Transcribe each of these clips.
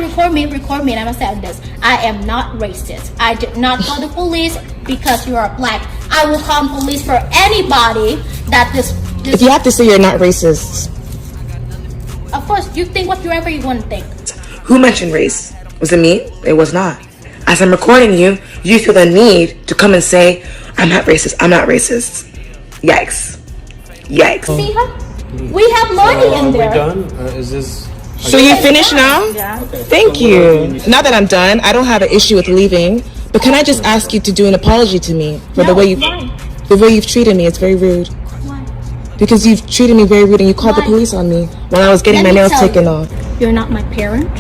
gonna record me, and I'm gonna say this. I am not racist. I did not call the police because you are black. I will call the police for anybody that this If you have to say you're not racist. Of course, you think whatever you want to think. Who mentioned race? Was it me? It was not. As I'm recording you, you feel the need to come and say, I'm not racist, I'm not racist. Yikes. Yikes. See her? We have money in there. Are we done? Is this... So you finished now? Yeah. Okay. Thank you. Now that I'm done, I don't have an issue with leaving. But can I just ask you to do an apology to me for the way you've treated me? It's very rude. Why? Because you've treated me very rude and you called the police on me when I was getting my nails taken off. You're not my parent.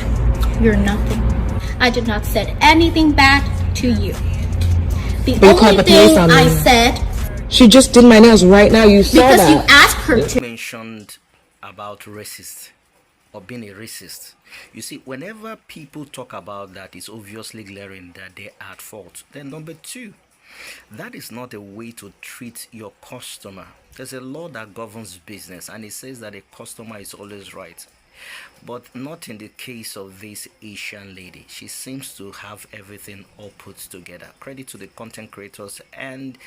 You're nothing. I did not say anything bad to you. The only thing I said... She just did my nails right now. You saw that. Because you asked her to. Mentioned about racist or being a racist. You see, whenever people talk about that, it's obviously glaring that they are at fault. Then number two, that is not a way to treat your customer. There's a law that governs business, and it says that a customer is always right. But not in the case of this Asian lady. She seems to have everything all put together. Credit to the content creators and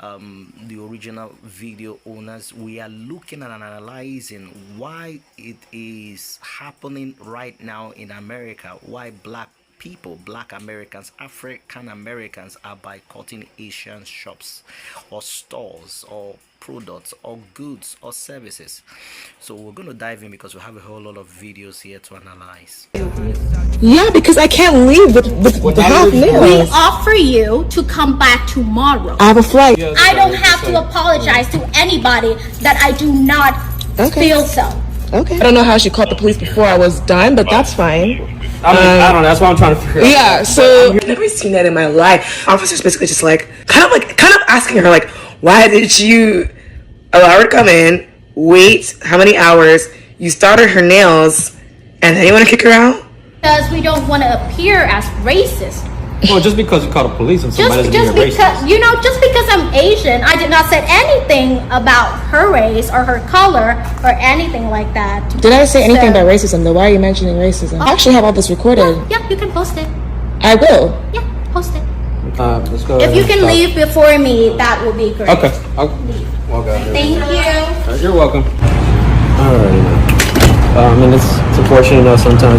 the original video owners. We are looking at and analyzing why it is happening right now in America, why black people, black Americans, African Americans are boycotting Asian shops or stores or products or goods or services. So we're going to dive in because we have a whole lot of videos here to analyze. Yeah, because I can't leave with half nails. We offer you to come back tomorrow. I have a flight. I don't have to apologize to anybody that I do not feel so. Okay. I don't know how she called the police before I was done, but that's fine. I don't know. That's what I'm trying to figure out. Yeah, so I've never seen that in my life. Officers basically just kind of asking her why did you allow her to come in, wait how many hours, you started her nails, and then you want to kick her out? Because we don't want to appear as racist. Well, just because you call the police and somebody doesn't mean you're racist. Just because I'm Asian, I did not say anything about her race or her color or anything like that. Did I say anything about racism though? Why are you mentioning racism? I actually have all this recorded. Yeah, you can post it. I will. Yeah, post it. Let's go. If you can leave before me, that would be great. Okay. Well, Thank you. You're welcome. Alright. And it's unfortunate, sometimes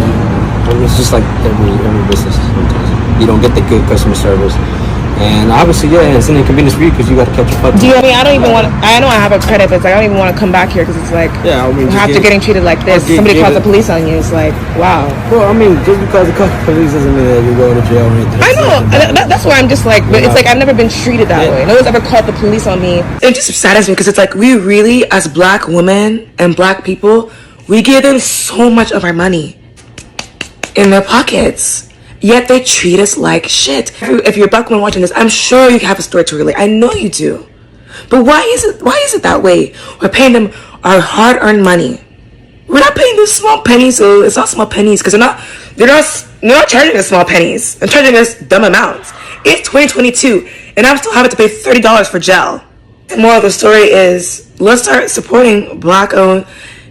it's just like every business. Sometimes you don't get the good customer service, and obviously, it's an inconvenience for you because you got to catch your flight. I don't even want. I know I have a credit, but I don't even want to come back here because it's like, after getting treated like this, somebody calls the police on you. It's like, wow. Well, just because the police doesn't mean that you go to jail or anything. I know. That's why I'm just like, but it's like I've never been treated that way. No one's ever called the police on me. It just saddens me because it's like we really, as black women and black people, we give them so much of our money in their pockets. Yet they treat us like shit. If you're a black woman watching this, I'm sure you have a story to relate. I know you do. But why is it that way? We're paying them our hard-earned money. We're not paying them small pennies, so it's not small pennies because they're not charging us small pennies. They're charging us dumb amounts. It's 2022, and I'm still having to pay $30 for gel. The moral of the story is let's start supporting black-owned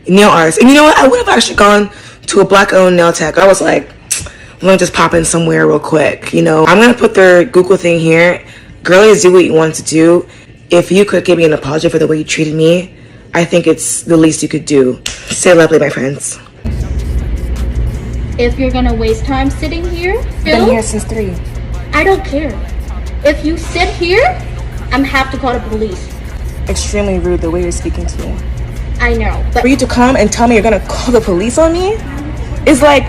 nail artists. And you know what? I would have actually gone to a black-owned nail tech. I was like, let me just pop in somewhere real quick. I'm gonna put their Google thing here. Girlies, do what you want to do. If you could give me an apology for the way you treated me, I think it's the least you could do. Stay lovely, my friends. If you're gonna waste time sitting here, Been here since 3. I don't care. If you sit here, I'm have to call the police. Extremely rude the way you're speaking to me. I know, but For you to come and tell me you're gonna call the police on me, it's like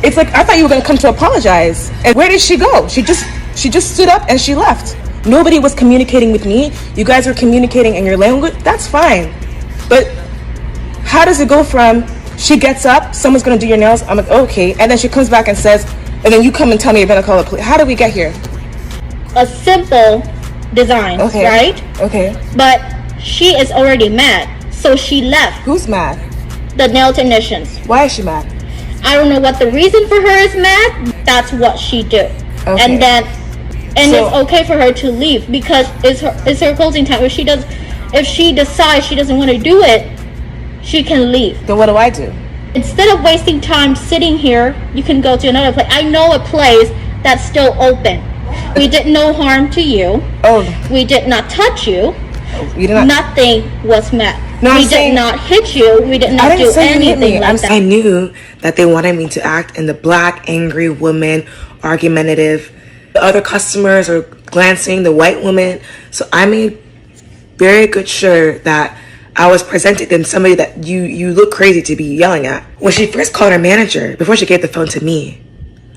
I thought you were gonna come to apologize. And where did she go? She just stood up and she left. Nobody was communicating with me. You guys were communicating in your language. That's fine. But how does it go from she gets up, someone's gonna do your nails, I'm like, okay, and then she comes back and says, and then you come and tell me you're gonna call the police. How did we get here? a simple design, right? Okay. But she is already mad, so she left. Who's mad? The nail technicians. Why is she mad? I don't know what the reason for her is mad. That's what she did. Okay. And then, it's okay for her to leave because it's her closing time. If she decides she doesn't want to do it, she can leave. Then what do I do? Instead of wasting time sitting here, you can go to another place. I know a place that's still open. We did no harm to you. Oh, We did not touch you. you did not. Nothing was met. No, We did not hit you. We did not do anything like that. I knew that they wanted me to act in the black, angry woman, argumentative. The other customers are glancing, the white woman. So I made very good sure that I was presented in somebody that you look crazy to be yelling at. When she first called her manager, before she gave the phone to me,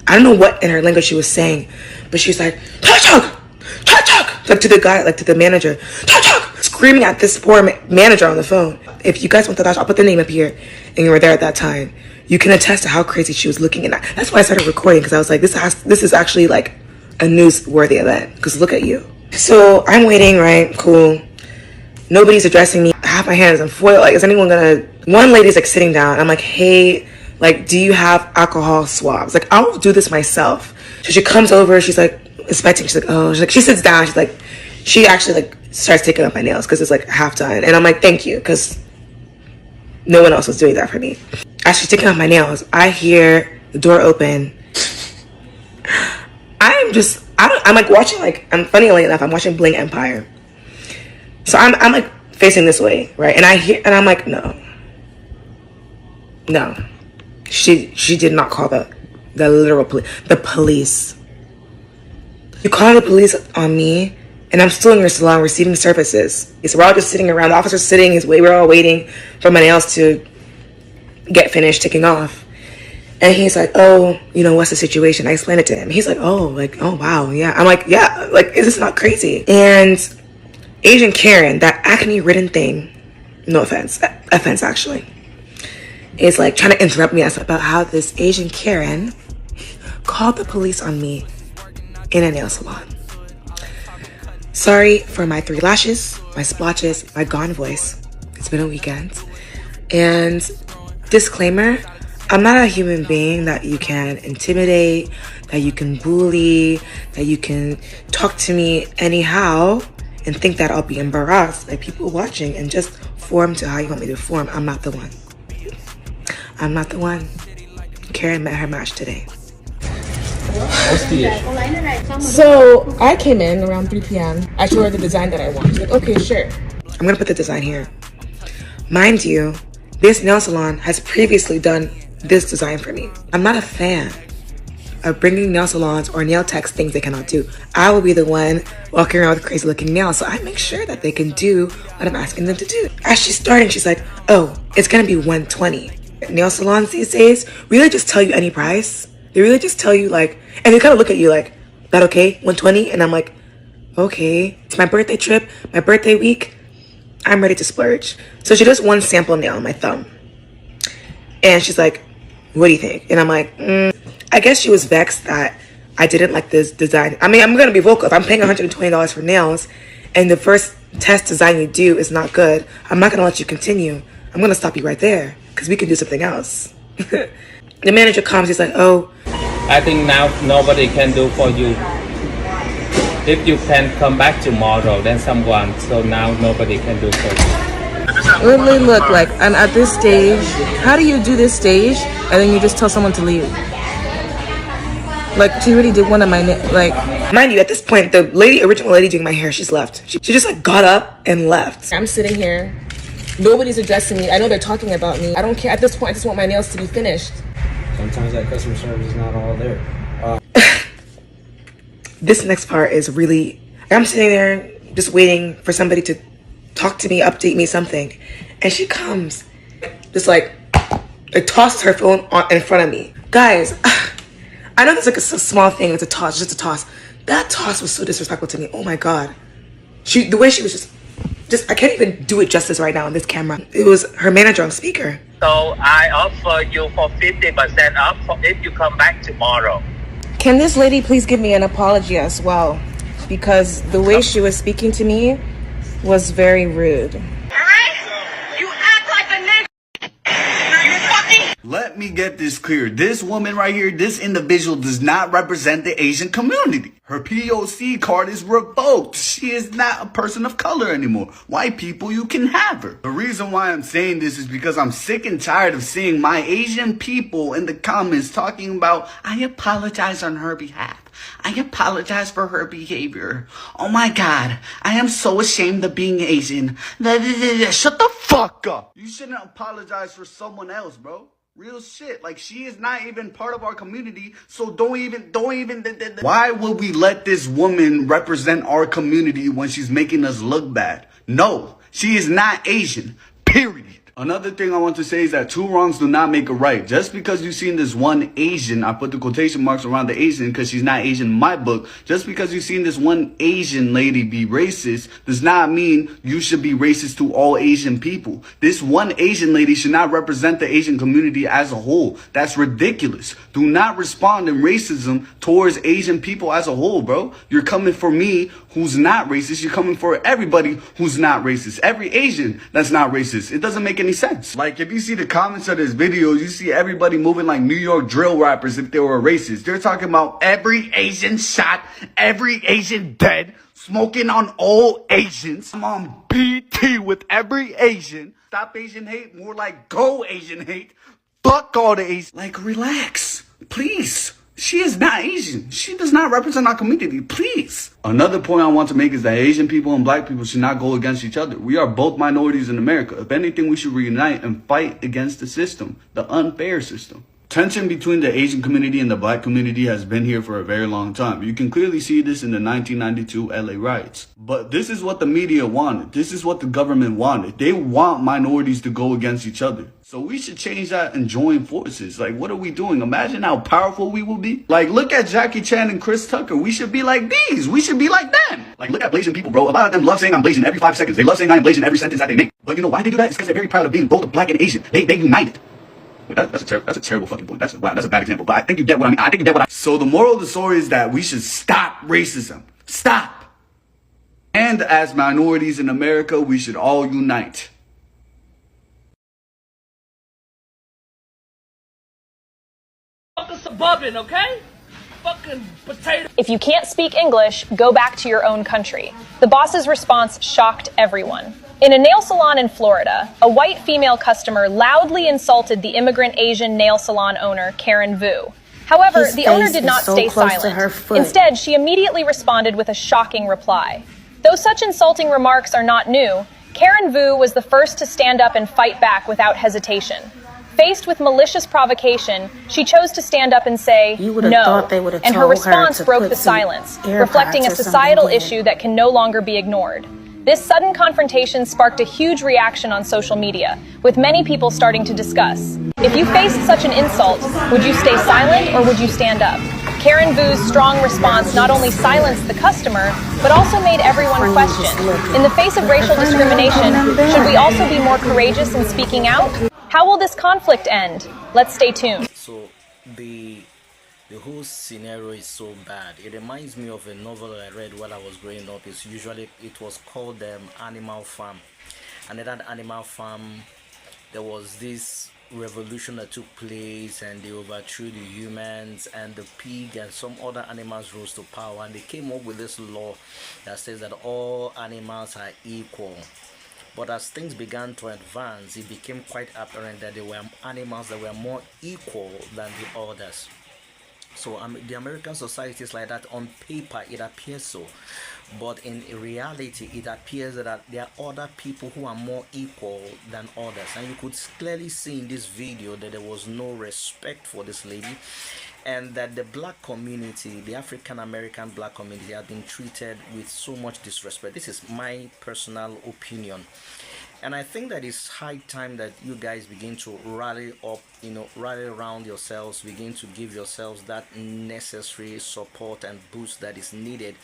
I don't know what in her language she was saying, but she was like, "Talk, like to the guy, like to the manager, talk, screaming at this poor manager on the phone. If you guys want to touch, I'll put the name up here, and you were there at that time. You can attest to how crazy she was looking, and that's why I started recording, because I was like, this is actually like a newsworthy event, because look at you. So I'm waiting, right? Cool. Nobody's addressing me. I have my hands in foil. Like, is anyone gonna? One lady's like sitting down. I'm like, hey, like, do you have alcohol swabs? Like, I'll do this myself. So she comes over. She's like inspecting. She's like, oh, she sits down. She's like, she actually like starts taking off my nails because it's like half done. And I'm like, thank you, because no one else was doing that for me. As she's taking off my nails, I hear the door open. I'm like watching, like, funnily enough, I'm watching Bling Empire. So I'm like facing this way, right? And I'm like, no. She did not call the literal police. The police. You call the police on me, and I'm still in your salon receiving services. So we're all just sitting around. The officer's sitting. We're all waiting for my nails to get finished taking off. And he's like, oh, you know, what's the situation? I explained it to him. He's like, oh, wow, yeah. I'm like, yeah, like, is this not crazy? And Asian Karen, that acne-ridden thing, no offense actually, is like trying to interrupt me about how this Asian Karen called the police on me in a nail salon. Sorry for my 3 lashes, my splotches, my gone voice. It's been a weekend. And disclaimer, I'm not a human being that you can intimidate, that you can bully, that you can talk to me anyhow and think that I'll be embarrassed by people watching and just form to how you want me to form. I'm not the one. I'm not the one. Karen met her match today. What's the issue? So I came in around 3 p.m. I showed her the design that I want. She's like, okay, sure. I'm gonna put the design here. Mind you, this nail salon has previously done this design for me. I'm not a fan of bringing nail salons or nail techs things they cannot do. I will be the one walking around with crazy looking nails, so I make sure that they can do what I'm asking them to do. As she's starting, she's like, oh, it's gonna be $120. Nail salons these days really just tell you any price. They really just tell you, like, and they kind of look at you like, that okay, $120? And I'm like, okay, it's my birthday trip, my birthday week, I'm ready to splurge. So she does one sample nail on my thumb. And she's like, what do you think? And I'm like, I guess she was vexed that I didn't like this design. I mean, I'm going to be vocal. If I'm paying $120 for nails and the first test design you do is not good, I'm not going to let you continue. I'm going to stop you right there because we can do something else. The manager comes. He's like, oh. I think now nobody can do for you. If you can come back tomorrow, then someone. So now nobody can do for you. Literally, look, like, I'm at this stage. How do you do this stage and then you just tell someone to leave? Like, she already did one of my like, mind you, at this point, the original lady doing my hair, she's left. She just like got up and left. I'm sitting here. Nobody's addressing me. I know they're talking about me. I don't care. At this point, I just want my nails to be finished. Sometimes that customer service is not all there. This next part is really, I'm sitting there just waiting for somebody to talk to me, update me, something. And she comes, just like tosses her phone in front of me. Guys, I know that's like a small thing. It's a toss, just a toss. That toss was so disrespectful to me. Oh my God. The way she was just, I can't even do it justice right now on this camera. It was her manager on speaker. So I offer you for 50% off if you come back tomorrow. Can this lady please give me an apology as well? Because the way she was speaking to me was very rude. Alright? You act like a nigga. You fucking... Let let me get this clear. This woman right here, this individual does not represent the Asian community. Her POC card is revoked. She is not a person of color anymore. White people, you can have her. The reason why I'm saying this is because I'm sick and tired of seeing my Asian people in the comments talking about, I apologize on her behalf. I apologize for her behavior. Oh my God, I am so ashamed of being Asian. Shut the fuck up. You shouldn't apologize for someone else, bro. Real shit. Like, she is not even part of our community, so don't even. Why would we let this woman represent our community when she's making us look bad? No, she is not Asian. Period. Another thing I want to say is that two wrongs do not make a right. Just because you've seen this one Asian, I put the quotation marks around the Asian because she's not Asian in my book. Just because you've seen this one Asian lady be racist does not mean you should be racist to all Asian people. This one Asian lady should not represent the Asian community as a whole. That's ridiculous. Do not respond in racism towards Asian people as a whole, bro. You're coming for me who's not racist. You're coming for everybody who's not racist. Every Asian that's not racist. It doesn't make any sense. Like, if you see the comments of this video, you see everybody moving like New York drill rappers if they were racist. They're talking about every Asian shot, every Asian dead, smoking on all Asians. I'm on BT with every Asian. Stop Asian hate, more like go Asian hate. Fuck all the Asians. Like, relax, please. She is not Asian. She does not represent our community. Please. Another point I want to make is that Asian people and black people should not go against each other. We are both minorities in America. If anything, we should reunite and fight against the system, the unfair system. Tension between the Asian community and the black community has been here for a very long time. You can clearly see this in the 1992 LA riots. But this is what the media wanted. This is what the government wanted. They want minorities to go against each other. So we should change that and join forces. Like, what are we doing? Imagine how powerful we will be. Like, look at Jackie Chan and Chris Tucker. We should be like these. We should be like them. Like, look at Blasian people, bro. A lot of them love saying I'm Blasian every 5 seconds. They love saying I'm Blasian every sentence that they make. But you know why they do that? It's because they're very proud of being both black and Asian. They united. That's a terrible fucking point. That's a bad example. But I think you get what I mean. So the moral of the story is that we should stop racism. Stop. And as minorities in America, we should all unite. Fucking suburban, okay? Fucking potato. If you can't speak English, go back to your own country. The boss's response shocked everyone. In a nail salon in Florida, a white female customer loudly insulted the immigrant Asian nail salon owner, Karen Vu. However, the owner did not stay silent. Instead, she immediately responded with a shocking reply. Though such insulting remarks are not new, Karen Vu was the first to stand up and fight back without hesitation. Faced with malicious provocation, she chose to stand up and say, no, and her response broke the silence, reflecting a societal issue that can no longer be ignored. This sudden confrontation sparked a huge reaction on social media, with many people starting to discuss. If you faced such an insult, would you stay silent or would you stand up? Karen Vu's strong response not only silenced the customer, but also made everyone question. In the face of racial discrimination, should we also be more courageous in speaking out? How will this conflict end? Let's stay tuned. So the whole scenario is so bad. It reminds me of a novel I read while I was growing up. It was called Animal Farm. And in that Animal Farm, there was this revolution that took place, and they overthrew the humans, and the pig and some other animals rose to power, and they came up with this law that says that all animals are equal. But as things began to advance, it became quite apparent that there were animals that were more equal than the others. So the American society is like that. On paper, it appears so. But in reality, it appears that there are other people who are more equal than others. And you could clearly see in this video that there was no respect for this lady. And that the black community, the African American black community, has been treated with so much disrespect. This is my personal opinion. And I think that it's high time that you guys begin to rally up, rally around yourselves, begin to give yourselves that necessary support and boost that is needed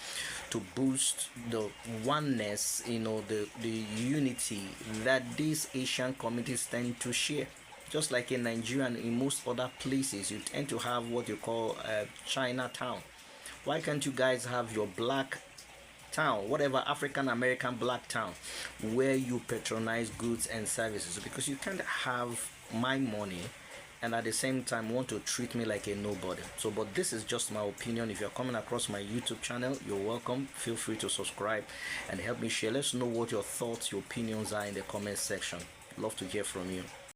to boost the oneness, the unity that these Asian communities tend to share. Just like in Nigeria and in most other places, you tend to have what you call Chinatown. Why can't you guys have your black town, whatever African American black town, where you patronize goods and services? Because you can't have my money and at the same time want to treat me like a nobody. So, but this is just my opinion. If you're coming across my YouTube channel, you're welcome. Feel free to subscribe and help me share. Let's know what your thoughts, your opinions are in the comment section. Love to hear from you.